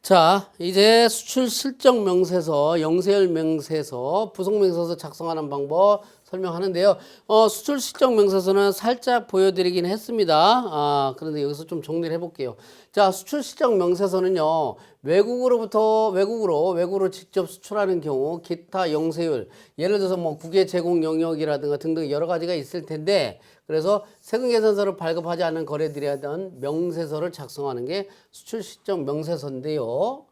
자, 이제 수출 실적 명세서, 영세율 명세서, 부속 명세서 작성하는 방법 설명하는데요. 수출 실적 명세서는 살짝 보여드리긴 했습니다. 그런데 여기서 좀 정리를 해볼게요. 자, 수출 실적 명세서는요, 외국으로 직접 수출하는 경우, 기타 영세율, 예를 들어서 뭐 국외 제공 영역이라든가 등등 여러 가지가 있을 텐데, 그래서 세금 계산서를 발급하지 않는 거래들에 대한 명세서를 작성하는 게 수출 실적 명세서인데요.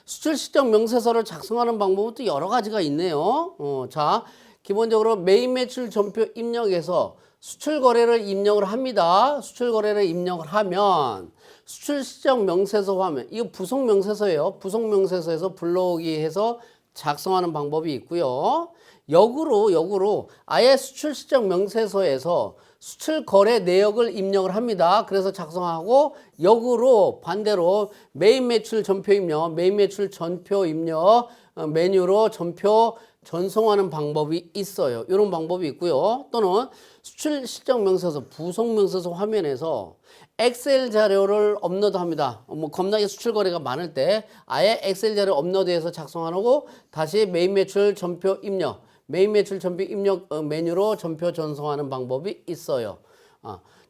수출 실적 명세서를 작성하는 방법은 또 여러 가지가 있네요. 자, 기본적으로 메인 매출 전표 입력에서 수출 거래를 입력을 합니다. 수출 거래를 입력을 하면 수출 실적 명세서 화면, 이거 부속 명세서예요. 부속 명세서에서 불러오기 해서 작성하는 방법이 있고요. 역으로 아예 수출 실적 명세서에서 수출 거래 내역을 입력을 합니다. 그래서 작성하고 역으로 반대로 메인 매출 전표 입력, 메인 매출 전표 입력 메뉴로 전표 전송하는 방법이 있어요. 이런 방법이 있고요. 또는 수출 실적 명세서, 부속 명세서 화면에서 엑셀 자료를 업로드합니다. 뭐 겁나게 수출 거래가 많을 때 아예 엑셀 자료 업로드해서 작성하고 다시 메인 매출 전표 입력, 메인 매출 전표 입력 메뉴로 전표 전송하는 방법이 있어요.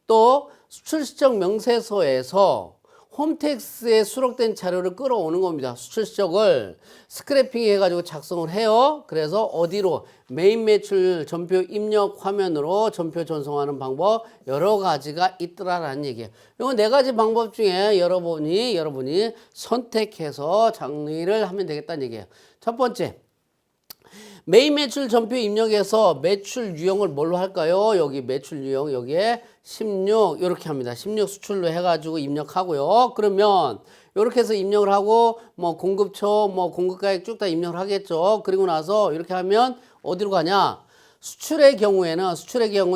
또 수출 실적 명세서에서 홈택스에 수록된 자료를 끌어오는 겁니다. 수출 실적을 스크래핑 해가지고 작성을 해요. 그래서 어디로? 메인 매출 전표 입력 화면으로 전표 전송하는 방법 여러 가지가 있더라라는 얘기예요. 이 네 가지 방법 중에 여러분이 선택해서 정리를 하면 되겠다는 얘기예요. 첫 번째. 메인 매출 전표 입력에서 매출 유형을 뭘로 할까요? 여기 매출 유형 여기에 16 이렇게 합니다. 16 수출로 해가지고 입력하고요. 그러면 이렇게 해서 입력을 하고 뭐 공급처 뭐 공급가액 쭉 다 입력을 하겠죠. 그리고 나서 이렇게 하면 어디로 가냐? 수출의 경우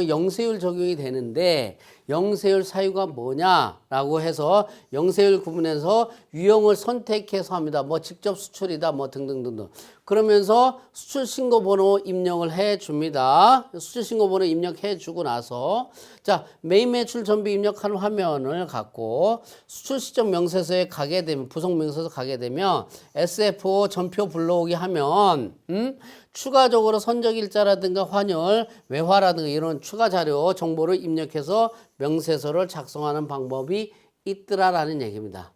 영세율 적용이 되는데 영세율 사유가 뭐냐라고 해서 영세율 구분해서 유형을 선택해서 합니다. 뭐 직접 수출이다 뭐 등등등등. 그러면서 수출 신고 번호 입력을 해 줍니다. 수출 신고 번호 입력해 주고 나서 자, 메인 매출 전부 입력하는 화면을 갖고 수출 시점 명세서에 가게 되면 부속 명세서 가게 되면 SFO 전표 불러오기 하면 추가적으로 선적일자라든가 환율, 외화라든가 이런 추가 자료 정보를 입력해서 명세서를 작성하는 방법이 있더라라는 얘기입니다.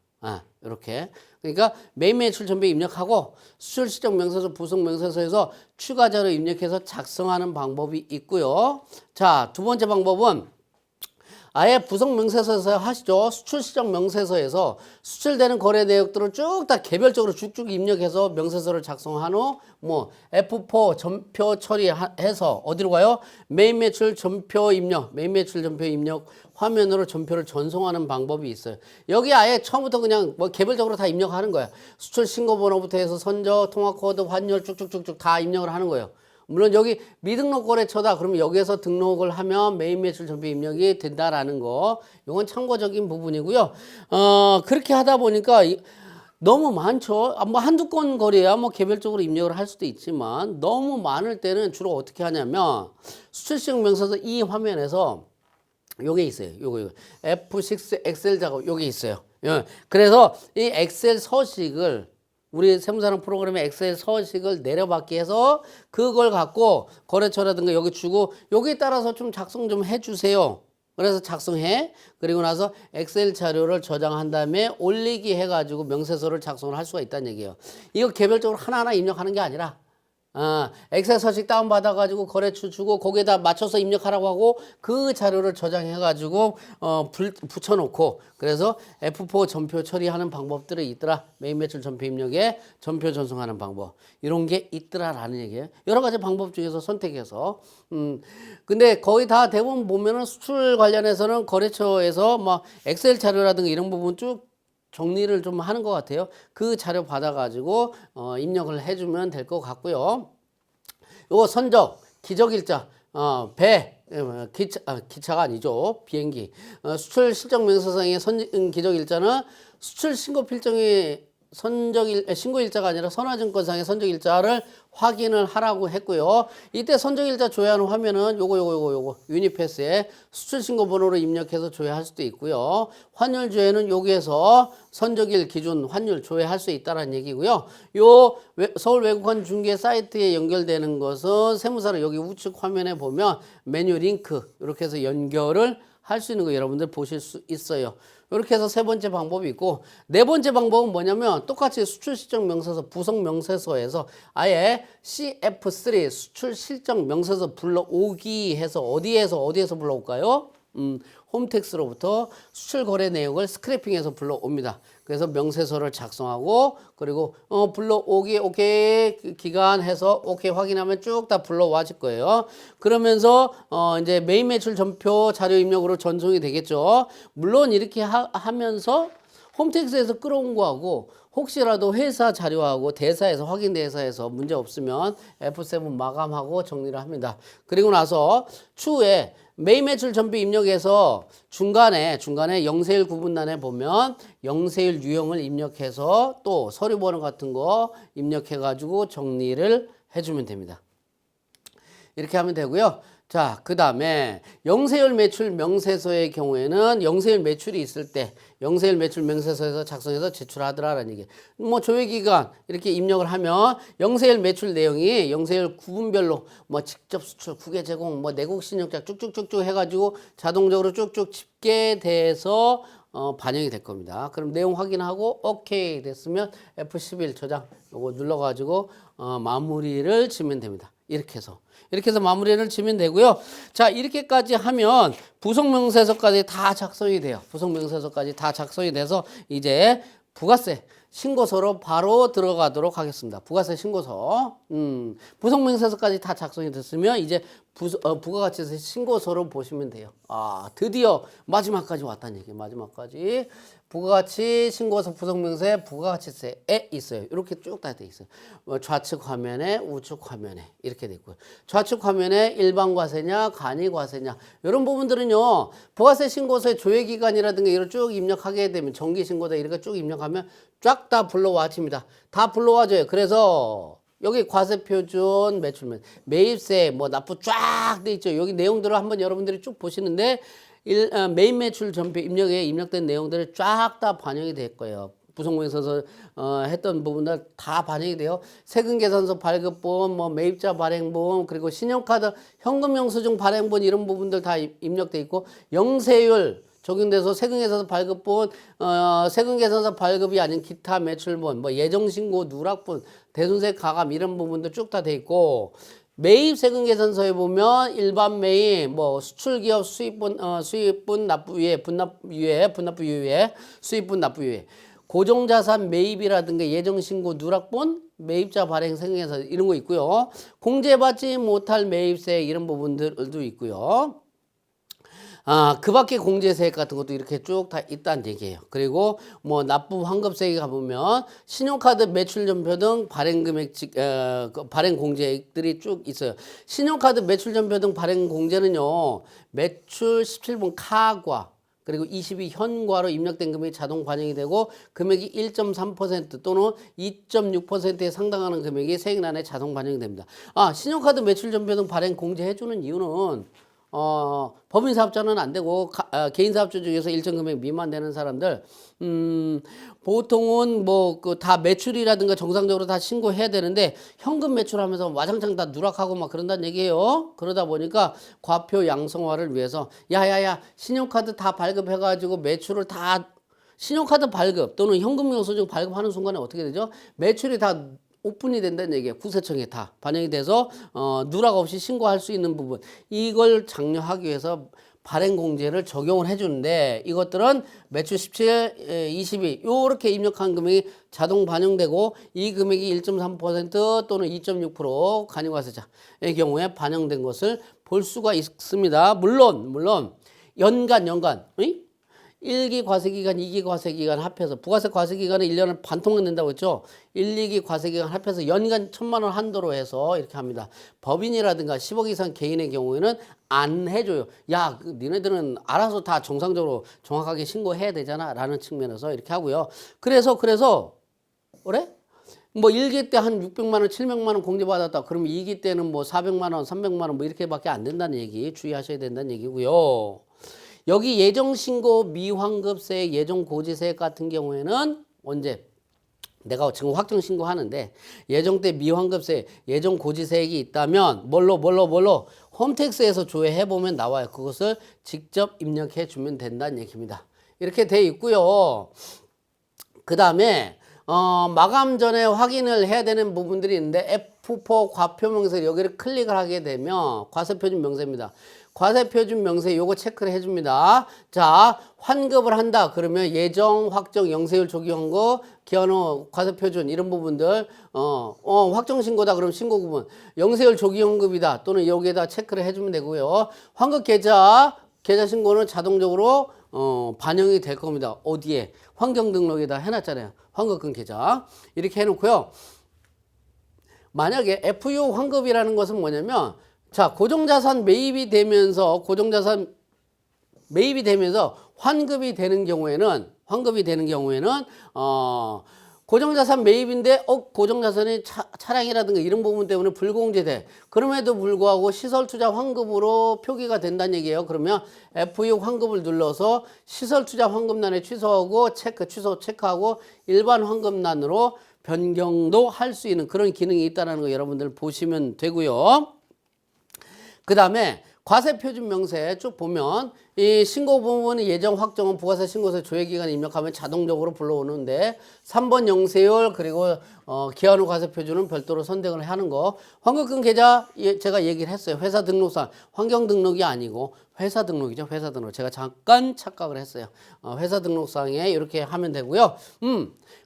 이렇게. 그러니까 메인 매출 전부 입력하고 수출 시점 명세서, 부속 명세서에서 추가 자료 입력해서 작성하는 방법이 있고요. 자, 두 번째 방법은 아예 부속 명세서에서 하시죠. 수출 시적 명세서에서 수출되는 거래 내역들을 쭉 다 개별적으로 쭉쭉 입력해서 명세서를 작성한 후 뭐 F4 전표 처리해서 어디로 가요? 메인 매출 전표 입력, 메인 매출 전표 입력 화면으로 전표를 전송하는 방법이 있어요. 여기 아예 처음부터 그냥 뭐 개별적으로 다 입력하는 거야. 수출 신고 번호부터 해서 선적, 통화 코드, 환율 쭉쭉쭉쭉 다 입력을 하는 거예요. 물론 여기 미등록 거래처다. 그러면 여기에서 등록을 하면 메인 매출 전표 입력이 된다라는 거. 이건 참고적인 부분이고요. 그렇게 하다 보니까 너무 많죠. 뭐 한두 건 거래야 뭐 개별적으로 입력을 할 수도 있지만 너무 많을 때는 주로 어떻게 하냐면 수출식 명세서 이 화면에서 요게 있어요. 요거 F6 엑셀 작업 요게 있어요. 그래서 이 엑셀 서식을 우리 세무사랑 프로그램의 엑셀 서식을 내려받게 해서 그걸 갖고 거래처라든가 여기 주고 여기에 따라서 좀 작성 좀 해주세요. 그래서 작성해. 그리고 나서 엑셀 자료를 저장한 다음에 올리기 해가지고 명세서를 작성을 할 수가 있다는 얘기예요. 이거 개별적으로 하나하나 입력하는 게 아니라 엑셀 서식 다운받아가지고 거래처 주고 거기에다 맞춰서 입력하라고 하고 그 자료를 저장해가지고 붙여놓고 그래서 F4 전표 처리하는 방법들이 있더라. 메인 매출 전표 입력에 전표 전송하는 방법 이런 게 있더라라는 얘기예요. 여러 가지 방법 중에서 선택해서 근데 거의 다 대부분 보면은 수출 관련해서는 거래처에서 뭐 엑셀 자료라든가 이런 부분 쭉 정리를 좀 하는 것 같아요. 그 자료 받아가지고 입력을 해주면 될 것 같고요. 요거 선적, 기적일자, 기차가 아니죠. 비행기. 수출 실적 명세서의 기적일자는 수출 신고 필정이 신고일자가 아니라 선화증권상의 선적일자를 확인을 하라고 했고요. 이때 선적일자 조회하는 화면은 요거 유니패스에 수출신고번호로 입력해서 조회할 수도 있고요. 환율 조회는 여기에서 선적일 기준 환율 조회할 수 있다는 얘기고요. 요 서울 외국환 중개 사이트에 연결되는 것은 세무사로 여기 우측 화면에 보면 메뉴 링크 이렇게 해서 연결을 할 수 있는 거 여러분들 보실 수 있어요. 이렇게 해서 세 번째 방법이 있고, 네 번째 방법은 뭐냐면 똑같이 수출실적명세서 부속명세서에서 아예 CF3 수출실적명세서 불러오기 해서 어디에서 불러올까요? 홈택스로부터 수출거래 내역을 스크래핑해서 불러옵니다. 그래서 명세서를 작성하고 그리고 불러오기 오케이 기간 해서 오케이 확인하면 쭉 다 불러와질 거예요. 그러면서 이제 메인 매출 전표 자료 입력으로 전송이 되겠죠. 물론 이렇게 하면서 홈택스에서 끌어온 거하고 혹시라도 회사 자료하고 대사에서 확인 대사에서 문제 없으면 F7 마감하고 정리를 합니다. 그리고 나서 추후에 메인 매출 전표 입력해서 중간에 영세일 구분란에 보면 영세일 유형을 입력해서 또 서류 번호 같은 거 입력해 가지고 정리를 해주면 됩니다. 이렇게 하면 되고요. 자, 그 다음에 영세일 매출 명세서의 경우에는 영세일 매출이 있을 때 영세일 매출 명세서에서 작성해서 제출하더라라는 얘기. 뭐 조회기간 이렇게 입력을 하면 영세일 매출 내용이 영세일 구분별로 뭐 직접 수출, 국외 제공, 뭐 내국 신용자 쭉쭉쭉쭉 해가지고 자동적으로 쭉쭉 집계돼서 반영이 될 겁니다. 그럼 내용 확인하고 오케이 됐으면 F11 저장 요거 눌러가지고 마무리를 지면 됩니다. 이렇게 해서 마무리를 지면 되고요. 자, 이렇게까지 하면 부속명세서까지 다 작성이 돼요. 부속명세서까지 다 작성이 돼서 이제 부가세 신고서로 바로 들어가도록 하겠습니다. 부가세 신고서. 부속명세서까지 다 작성이 됐으면 이제 부가가치세 신고서로 보시면 돼요. 아, 드디어 마지막까지 왔다는 얘기예요. 마지막까지. 부가가치 신고서 부속명세 부가가치세에 있어요. 이렇게 쭉 다 돼 있어요. 좌측 화면에 우측 화면에 이렇게 돼 있고요. 좌측 화면에 일반과세냐 간이과세냐 이런 부분들은요. 부가세 신고서의 조회기간이라든가 이런 쭉 입력하게 되면 정기신고다 이렇게 쭉 입력하면 쫙 다 불러와집니다. 다 불러와줘요. 그래서 여기 과세표준 매출면 매입세 뭐 납부 쫙 돼 있죠. 여기 내용들을 한번 여러분들이 쭉 보시는데 메인 매출 전표 입력에 입력된 내용들이 쫙 다 반영이 될 거예요. 부속명세서 했던 부분들 다 반영이 돼요. 세금계산서 발급본, 뭐 매입자 발행본, 그리고 신용카드 현금영수증 발행본 이런 부분들 다 입력돼 있고 영세율 적용돼서 세금계산서 발급본, 세금계산서 발급이 아닌 기타 매출본, 뭐 예정신고 누락본, 대손세 가감 이런 부분들 쭉 다 돼 있고. 매입 세금계산서에 보면 일반 매입, 뭐 수출기업 수입분 납부유예, 분납부유예, 수입분 납부유예, 고정자산 매입이라든가 예정신고 누락본, 매입자 발행 세금계산서 이런 거 있고요. 공제받지 못할 매입세 이런 부분들도 있고요. 그 밖에 공제세액 같은 것도 이렇게 쭉 다 있다는 얘기예요. 그리고 뭐 납부 환급세액 가보면 신용카드 매출전표 등 발행금액, 발행공제액들이 쭉 있어요. 신용카드 매출전표 등 발행공제는요, 매출 17번 카과, 그리고 22 현과로 입력된 금액이 자동 반영이 되고 금액이 1.3% 또는 2.6%에 상당하는 금액이 세액란에 자동 반영이 됩니다. 신용카드 매출전표 등 발행공제해주는 이유는 법인사업자는 안 되고 개인사업자 중에서 일정 금액 미만 되는 사람들 보통은 뭐 다 매출이라든가 정상적으로 다 신고해야 되는데 현금 매출하면서 와장창 다 누락하고 막 그런다는 얘기예요. 그러다 보니까 과표 양성화를 위해서 야야야 신용카드 다 발급해가지고 매출을 다 신용카드 발급 또는 현금영수증 발급하는 순간에 어떻게 되죠? 매출이 다 오픈이 된다는 얘기예요. 구세청에 다 반영이 돼서 누락 없이 신고할 수 있는 부분 이걸 장려하기 위해서 발행공제를 적용을 해주는데 이것들은 매출 17, 22 요렇게 입력한 금액이 자동 반영되고 이 금액이 1.3% 또는 2.6% 간이과세자의 경우에 반영된 것을 볼 수가 있습니다. 물론 연간 1기 과세기간, 2기 과세기간 합해서 부가세 과세기간은 1년을 반통은 낸다고 했죠. 1, 2기 과세기간 합해서 연간 1,000만 원 한도로 해서 이렇게 합니다. 법인이라든가 10억 이상 개인의 경우에는 안 해줘요. 야, 니네들은 알아서 다 정상적으로 정확하게 신고해야 되잖아 라는 측면에서 이렇게 하고요. 그래서 그래? 뭐 1기 때 한 600만 원, 700만 원 공제받았다. 그러면 2기 때는 뭐 400만 원, 300만 원 뭐 이렇게밖에 안 된다는 얘기 주의하셔야 된다는 얘기고요. 여기 예정신고 미환급세, 예정고지세액 같은 경우에는 언제? 내가 지금 확정신고 하는데 예정 때 미환급세, 예정고지세액이 있다면 뭘로 홈택스에서 조회해보면 나와요. 그것을 직접 입력해 주면 된다는 얘기입니다. 이렇게 돼 있고요. 그 다음에 마감 전에 확인을 해야 되는 부분들이 있는데 F4 과표명세 여기를 클릭을 하게 되면 과세표준 명세입니다. 과세표준 명세 요거 체크를 해줍니다. 자, 환급을 한다. 그러면 예정, 확정, 영세율, 조기환급, 기한후, 과세표준 이런 부분들 확정신고다. 그럼 신고구분 영세율, 조기환급이다. 또는 여기에다 체크를 해주면 되고요. 환급 계좌 신고는 자동적으로 반영이 될 겁니다. 어디에? 환경등록에다 해놨잖아요. 환급금 계좌 이렇게 해놓고요. 만약에 FU 환급이라는 것은 뭐냐면 자, 고정자산 매입이 되면서 환급이 되는 경우에는 고정자산 매입인데 고정자산이 차량이라든가 이런 부분 때문에 불공제돼. 그럼에도 불구하고 시설투자 환급으로 표기가 된다는 얘기예요. 그러면 F6 환급을 눌러서 시설투자 환급란에 취소 체크하고 일반 환급란으로 변경도 할 수 있는 그런 기능이 있다는 거 여러분들 보시면 되고요. 그 다음에 과세표준 명세 쭉 보면 이 신고 부분은 예정 확정은 부가세 신고세 조회기간 입력하면 자동적으로 불러오는데 3번 영세율 그리고 기한후 과세표준은 별도로 선택을 하는 거. 환급금 계좌 제가 얘기를 했어요. 회사 등록상 환경 등록이 아니고 회사 등록이죠. 회사 등록. 제가 잠깐 착각을 했어요. 회사 등록상에 이렇게 하면 되고요.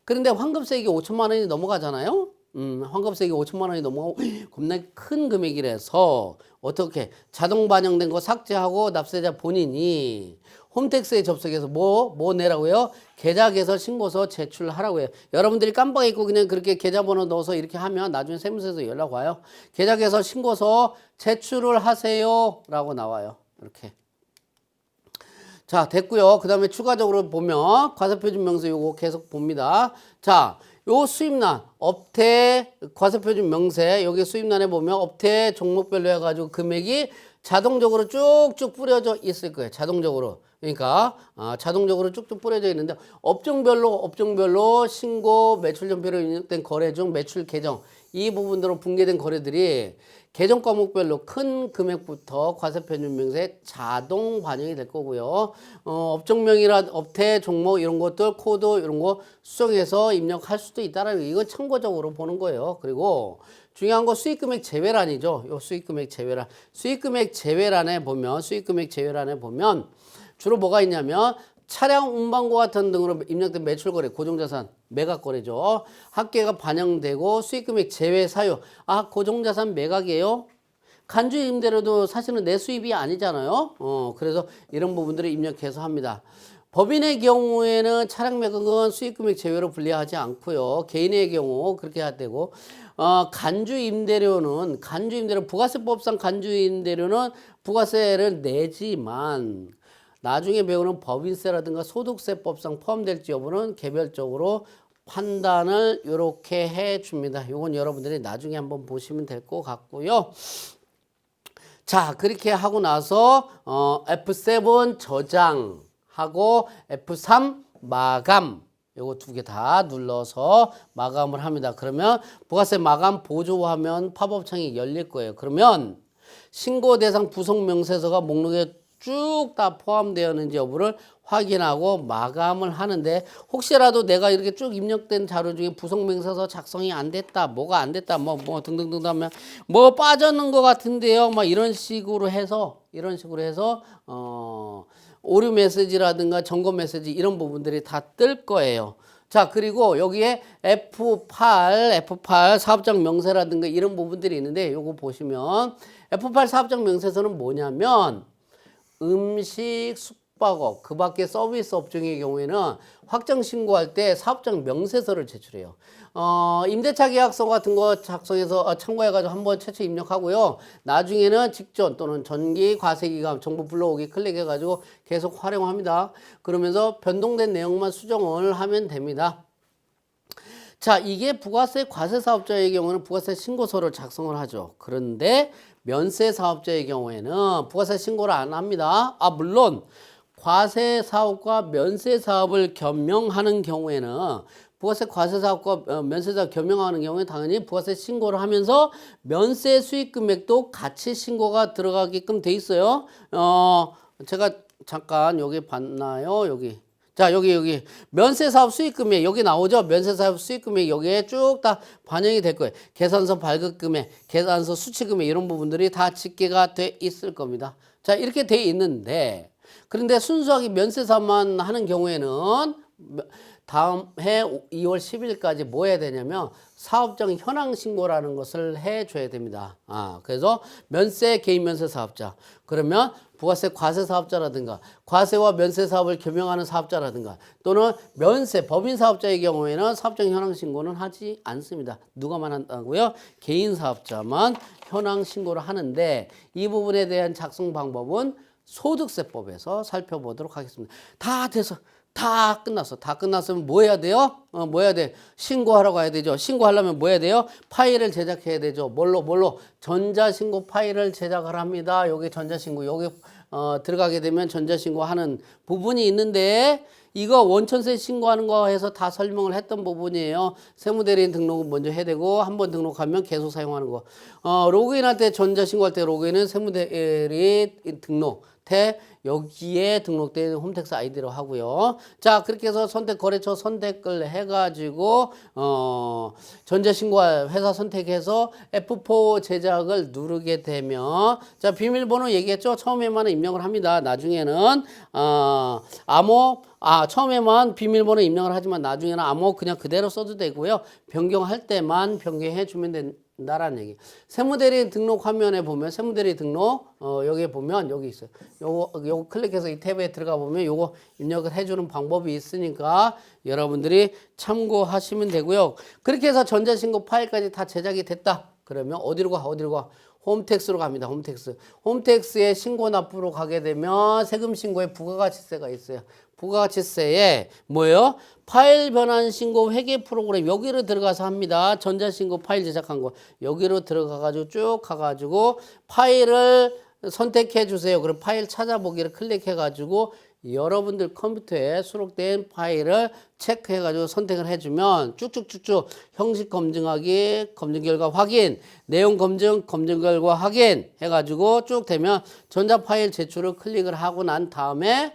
그런데 환급세액이 5천만 원이 넘어가잖아요. 환급세액이 5천만 원이 넘어가고 겁나 큰 금액이라서 어떻게 자동 반영된 거 삭제하고 납세자 본인이 홈택스에 접속해서 뭐 내라고요? 계좌 개설 신고서 제출하라고 해요. 여러분들이 깜빡 잊고 그냥 그렇게 계좌번호 넣어서 이렇게 하면 나중에 세무서에서 연락 와요. 계좌 개설 신고서 제출을 하세요 라고 나와요. 이렇게. 자, 됐고요. 그 다음에 추가적으로 보면 과세표준 명세 요거 계속 봅니다. 자, 요 수입란 업태 과세표준 명세 여기 수입란에 보면 업태 종목별로 해가지고 금액이 자동적으로 쭉쭉 뿌려져 있을 거예요. 자동적으로. 그러니까 자동적으로 쭉쭉 뿌려져 있는데 업종별로 신고 매출 전표로 입력된 거래 중 매출 계정 이 부분으로 분계된 거래들이 계정 과목별로 큰 금액부터 과세표준 명세에 자동 반영이 될 거고요. 업종명이나 업태 종목 이런 것들 코드 이런 거 수정해서 입력할 수도 있다라는 거. 이건 참고적으로 보는 거예요. 그리고 중요한 거 수익금액 제외란이죠. 요 수익금액 제외란. 수익금액 제외란에 보면 주로 뭐가 있냐면 차량 운반과 같은 등으로 입력된 매출거래, 고정자산, 매각거래죠. 합계가 반영되고 수익금액 제외 사유. 고정자산 매각이에요? 간주 임대료도 사실은 내 수입이 아니잖아요. 그래서 이런 부분들을 입력해서 합니다. 법인의 경우에는 차량 매각은 수익금액 제외로 분리하지 않고요. 개인의 경우 그렇게 해야 되고, 간주 임대료는 부가세법상 간주 임대료는 부가세를 내지만 나중에 배우는 법인세라든가 소득세법상 포함될지 여부는 개별적으로 판단을 이렇게 해 줍니다. 이건 여러분들이 나중에 한번 보시면 될 것 같고요. 자, 그렇게 하고 나서 F7 저장하고 F3 마감 요거 두 개 다 눌러서 마감을 합니다. 그러면 부가세 마감 보조화면 팝업창이 열릴 거예요. 그러면 신고 대상 부속 명세서가 목록에 쭉 다 포함되어 있는지 여부를 확인하고 마감을 하는데 혹시라도 내가 이렇게 쭉 입력된 자료 중에 부속명세서 작성이 안 됐다, 뭐가 안 됐다, 뭐 등등등 하면 뭐 빠졌는 것 같은데요, 막 이런 식으로 해서 오류 메시지라든가 점검 메시지 이런 부분들이 다 뜰 거예요. 자, 그리고 여기에 F8 사업장 명세라든가 이런 부분들이 있는데 요거 보시면 F8 사업장 명세서는 뭐냐면 음식, 숙박업, 그 밖에 서비스 업종의 경우에는 확정 신고할 때 사업장 명세서를 제출해요. 임대차 계약서 같은 거 작성해서 참고해가지고 한번 최초 입력하고요. 나중에는 직전 또는 전기 과세기간 정보 불러오기 클릭해가지고 계속 활용합니다. 그러면서 변동된 내용만 수정을 하면 됩니다. 자, 이게 부가세 과세 사업자의 경우는 부가세 신고서를 작성을 하죠. 그런데 면세 사업자의 경우에는 부가세 신고를 안 합니다. 아, 물론 과세 사업과 면세 사업을 겸용하는 경우에는 부가세 과세 사업과 면세 사업 겸용하는 경우에 당연히 부가세 신고를 하면서 면세 수익 금액도 같이 신고가 들어가게끔 돼 있어요. 제가 잠깐 여기 봤나요? 여기. 자, 여기 면세 사업 수익 금액 여기 나오죠? 면세 사업 수익 금액 여기에 쭉 다 반영이 될 거예요. 계산서 발급 금액, 계산서 수취 금액 이런 부분들이 다 집계가 돼 있을 겁니다. 자, 이렇게 돼 있는데 그런데 순수하게 면세 사업만 하는 경우에는 다음 해 2월 10일까지 뭐 해야 되냐면 사업장 현황 신고라는 것을 해줘야 됩니다. 그래서 면세 개인 면세 사업자 그러면 부가세 과세 사업자라든가 과세와 면세 사업을 겸용하는 사업자라든가 또는 면세 법인 사업자의 경우에는 사업장 현황 신고는 하지 않습니다. 누가만 한다고요? 개인 사업자만 현황 신고를 하는데 이 부분에 대한 작성 방법은 소득세법에서 살펴보도록 하겠습니다. 다 돼서 다 끝났어. 다 끝났으면 뭐 해야 돼요? 뭐 해야 돼? 신고하러 가야 되죠. 신고하려면 뭐 해야 돼요? 파일을 제작해야 되죠. 뭘로? 전자신고 파일을 제작을 합니다. 여기 전자신고, 여기 들어가게 되면 전자신고 하는 부분이 있는데 이거 원천세 신고하는 거 해서 다 설명을 했던 부분이에요. 세무대리인 등록은 먼저 해야 되고 한 번 등록하면 계속 사용하는 거. 로그인할 때 전자신고할 때 로그인은 세무대리인 등록 여기에 등록된 홈택스 아이디로 하고요. 자, 그렇게 해서 거래처 선택을 해가지고 전자신고할 회사 선택해서 F4 제작을 누르게 되면 자, 비밀번호 얘기했죠. 처음에만 입력을 합니다. 나중에는 처음에만 비밀번호 입력을 하지만 나중에는 암호 그냥 그대로 써도 되고요. 변경할 때만 변경해 주면 된다라는 얘기. 세무대리인 등록 화면에 보면 세무대리 등록 여기 보면 여기 있어요. 요거 클릭해서 이 탭에 들어가 보면 요거 입력을 해주는 방법이 있으니까 여러분들이 참고하시면 되고요. 그렇게 해서 전자신고 파일까지 다 제작이 됐다. 그러면 어디로 가? 홈택스로 갑니다. 홈택스에 신고 납부로 가게 되면 세금 신고에 부가가치세가 있어요. 부가가치세에 뭐예요? 파일 변환 신고 회계 프로그램 여기로 들어가서 합니다. 전자신고 파일 제작한 거 여기로 들어가가지고 쭉 가가지고 파일을 선택해 주세요. 그럼 파일 찾아보기를 클릭해가지고 여러분들 컴퓨터에 수록된 파일을 체크해가지고 선택을 해주면 쭉쭉쭉쭉 형식 검증하기, 검증 결과 확인, 내용 검증, 검증 결과 확인 해가지고 쭉 되면 전자 파일 제출을 클릭을 하고 난 다음에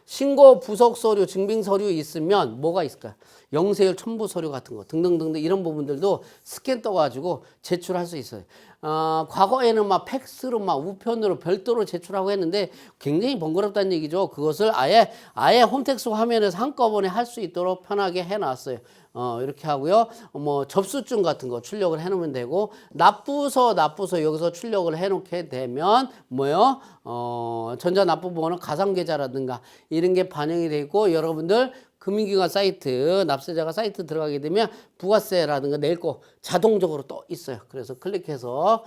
신고 부속 서류, 증빙 서류 있으면 뭐가 있을까요? 영세율 첨부 서류 같은 거 등등등등 이런 부분들도 스캔 떠가지고 제출할 수 있어요. 과거에는 막 팩스로 막 우편으로 별도로 제출하고 했는데 굉장히 번거롭다는 얘기죠. 그것을 아예 홈택스 화면에서 한꺼번에 할 수 있도록 편하게 해놨어요. 이렇게 하고요. 접수증 같은 거 출력을 해놓으면 되고 납부서 여기서 출력을 해놓게 되면 전자납부번호 가상계좌라든가 이런 게 반영이 돼 있고 여러분들 금융기관 사이트, 납세자가 사이트 들어가게 되면 부가세라든가 낼 거 자동적으로 또 있어요. 그래서 클릭해서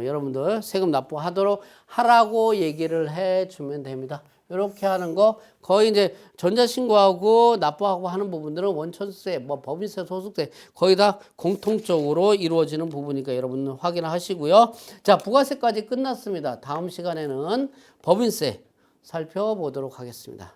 여러분들 세금 납부하도록 하라고 얘기를 해주면 됩니다. 이렇게 하는 거 거의 이제 전자신고하고 납부하고 하는 부분들은 원천세, 법인세, 소득세 거의 다 공통적으로 이루어지는 부분이니까 여러분 확인하시고요. 자, 부가세까지 끝났습니다. 다음 시간에는 법인세 살펴보도록 하겠습니다.